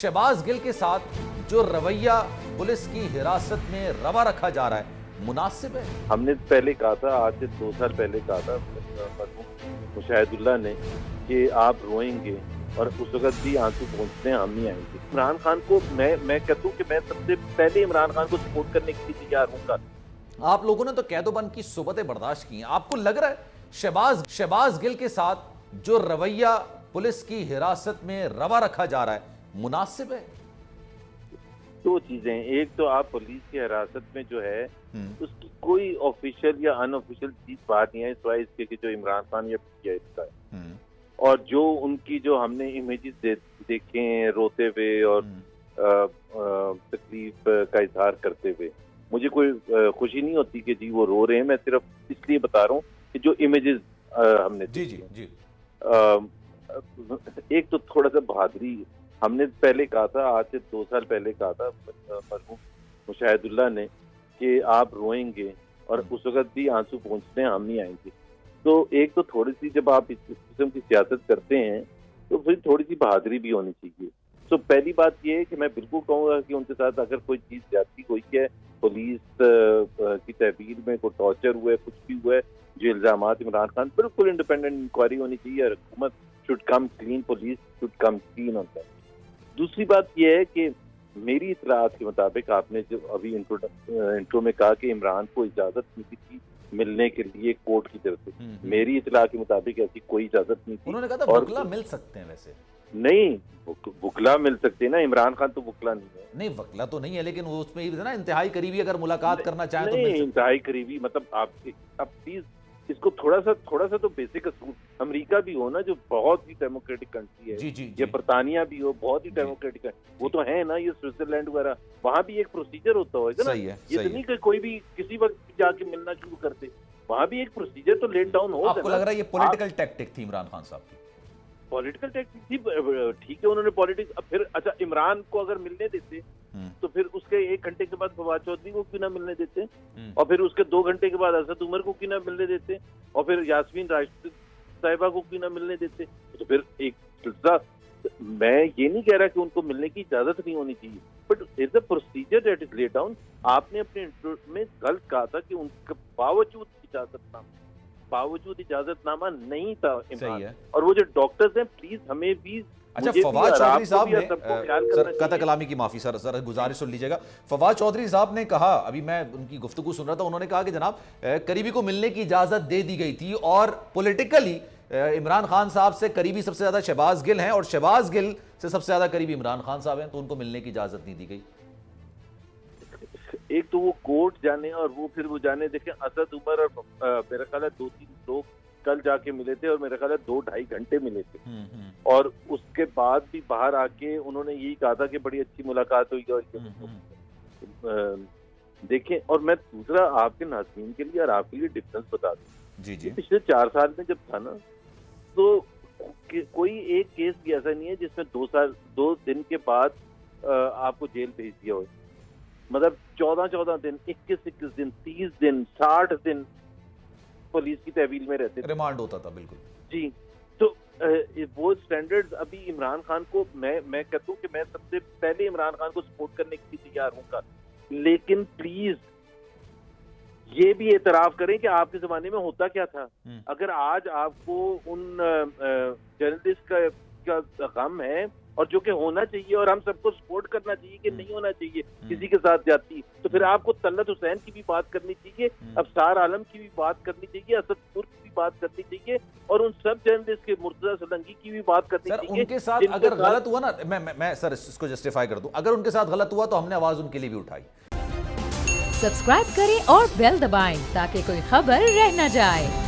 शहबाज गिल के साथ जो रवैया पुलिस की हिरासत में रवा रखा जा रहा है मुनासिब है? हमने पहले कहा था, आज से 2 साल पहले कहा था मुशाहिदुल्लाह ने कि आप रोएंगे और उस वक्त भी आंसू पहुंचते हैं, हम नहीं आएंगे। इमरान खान को मैं कहता हूँ कि मैं सबसे पहले इमरान खान को सपोर्ट करने के लिए तैयार हूँ। आप लोगों ने तो कैदोबंद की सोबतें बर्दाश्त की, आपको लग रहा है शहबाज गिल के साथ जो रवैया पुलिस की हिरासत में रवा रखा जा रहा है मुनासिब है? 2 चीजें, एक तो आप पुलिस की हिरासत में जो है उसकी कोई ऑफिशियल या अनऑफिशियल चीज बात नहीं है, सिवाय इसके कि जो इमरान खान या किया इसका है। और जो उनकी जो हमने इमेजेस देखे हैं रोते हुए और तकलीफ का इजहार करते हुए, मुझे कोई खुशी नहीं होती कि जी वो रो रहे हैं। मैं सिर्फ इसलिए बता रहा हूँ कि जो इमेजेस हमने जी एक तो थोड़ा सा बहादुरी, हमने पहले कहा था, आज से 2 साल पहले कहा था मरहूम मुशाहिदुल्लाह ने कि आप रोएंगे और उस वक्त भी आंसू पहुंचते हैं, हम नहीं आएंगे। तो एक तो थोड़ी सी जब आप इस किस्म की सियासत करते हैं तो फिर थोड़ी सी बहादुरी भी होनी चाहिए। तो पहली बात ये है कि मैं बिल्कुल कहूँगा कि उनके साथ अगर कोई चीज़ ज्यादती हुई है, पुलिस की तहवील में कोई टॉर्चर हुआ है, कुछ भी हुआ है, जो इल्जामात इमरान खान, बिल्कुल इंडिपेंडेंट इंक्वायरी होनी चाहिए। हुकूमत should come clean, police should come clean on that. दूसरी बात यह है कि मेरी इतलात के मुताबिक, आपने जो अभी इंट्रो में कहा कि इमरान को इजाजत नहीं थी मिलने के लिए कोर्ट की तरफ से, मेरी इतला के मुताबिक ऐसी कोई इजाजत नहीं थी। उन्होंने कहा था वकला मिल सकते हैं, वैसे नहीं वकला मिल सकते हैं ना, इमरान खान तो वकला नहीं है। नहीं वकला तो नहीं है, लेकिन वो उसमें ये ना इंतहाई करीबी अगर मुलाकात करना चाहे तो नहीं, इंतहाई करीबी मतलब आप प्लीज इसको थोड़ा सा तो बेसिक असूल, अमेरिका भी हो ना जो बहुत ही डेमोक्रेटिक कंट्री है, ये बरतानिया भी हो बहुत ही डेमोक्रेटिक है, वो तो है ना, ये स्विट्जरलैंड वगैरह, वहाँ भी एक प्रोसीजर होता होगा ना। ये तो नहीं कि कोई भी किसी वक्त जाके मिलना शुरू कर दे, वहाँ भी एक प्रोसीजर तो लेट डाउन हो। आपको लग रहा है ये पॉलिटिकल टैक्टिक थी इमरान खान साहब की? पॉलिटिकल टैक्टिक थी, ठीक है, उन्होंने पॉलिटिक्स। अब फिर अच्छा, इमरान को अगर मिलने देते तो फिर उसके 1 घंटे के बाद फवाद चौधरी को क्यों ना मिलने देते, और फिर उसके 2 घंटे के बाद असद उमर को क्यों ना मिलने देते, और फिर यास्मीन राशिद साहिबा को क्यों ना मिलने देते। तो फिर एक सिलसिला, मैं ये नहीं कह रहा कि उनको मिलने की इजाजत नहीं होनी चाहिए, but is a procedure that is laid down. आपने अपने इंटरव्यू में गलत कहा था कि उनके बावजूद इजाजतनामा नहीं था इमरान, और वो जो डॉक्टर्स हैं, प्लीज हमें भी। अच्छा, फवाद चौधरी साहब ने, सर कता कलामी की माफी सर गुजारिश सुन लीजिएगा। फवाद चौधरी साहब ने कहा, अभी मैं उनकी गुफ्तगू सुन रहा था, उन्होंने कहा कि जनाब करीबी को मिलने की इजाजत दे दी गई थी और पॉलिटिकली इमरान खान साहब से करीबी सबसे ज्यादा शहबाज गिल हैं और शहबाज गिल से सबसे ज्यादा करीबी इमरान खान साहब हैं, तो उनको मिलने की इजाजत नहीं दी गई। एक तो वो कोर्ट जाने और वो फिर वो जाने, देखें असद उमर और मेरा ख्याल है 2-3 लोग कल जाके मिले थे और मेरा ख्याल है 2-2.5 घंटे मिले थे, और उसके बाद भी बाहर आके उन्होंने यही कहा था कि बड़ी अच्छी मुलाकात हुई। और देखें, और मैं दूसरा आपके नाज़रीन के लिए और आपके लिए डिफरेंस बता दूं, जी पिछले 4 साल में जब था ना, तो कोई एक केस भी ऐसा नहीं है जिसमें 2 दिन के बाद आपको जेल भेज दिया हो। मतलब 14 दिन, 21 दिन, 30 दिन, 60 दिन पुलिस की तहवील में रहते थे, रिमांड होता था। बिल्कुल जी। तो वो स्टैंडर्ड्स अभी इमरान खान को, मैं कहता हूँ कि मैं सबसे पहले इमरान खान को सपोर्ट करने के लिए तैयार हूँ, लेकिन प्लीज ये भी एतराफ करें कि आपके जमाने में होता क्या था। अगर आज आपको उन जर्नलिस्ट का गम है और जो कि होना चाहिए और हम सबको सपोर्ट करना चाहिए कि नहीं होना चाहिए किसी के साथ जाती, तो फिर आपको तलत हुसैन की भी बात करनी चाहिए, अफसार आलम की भी बात करनी चाहिए, असद उमर की भी बात करनी चाहिए, और उन सब जर्नलिस्ट के मुर्तजा सोलंकी की भी बात करनी चाहिए। उनके साथ अगर गलत हुआ ना, मैं सर इसको जस्टिफाई कर दूं, अगर उनके साथ गलत हुआ तो हमने आवाज उनके लिए भी उठाई। सब्सक्राइब करें और बेल दबाएं ताकि कोई खबर रह न जाए।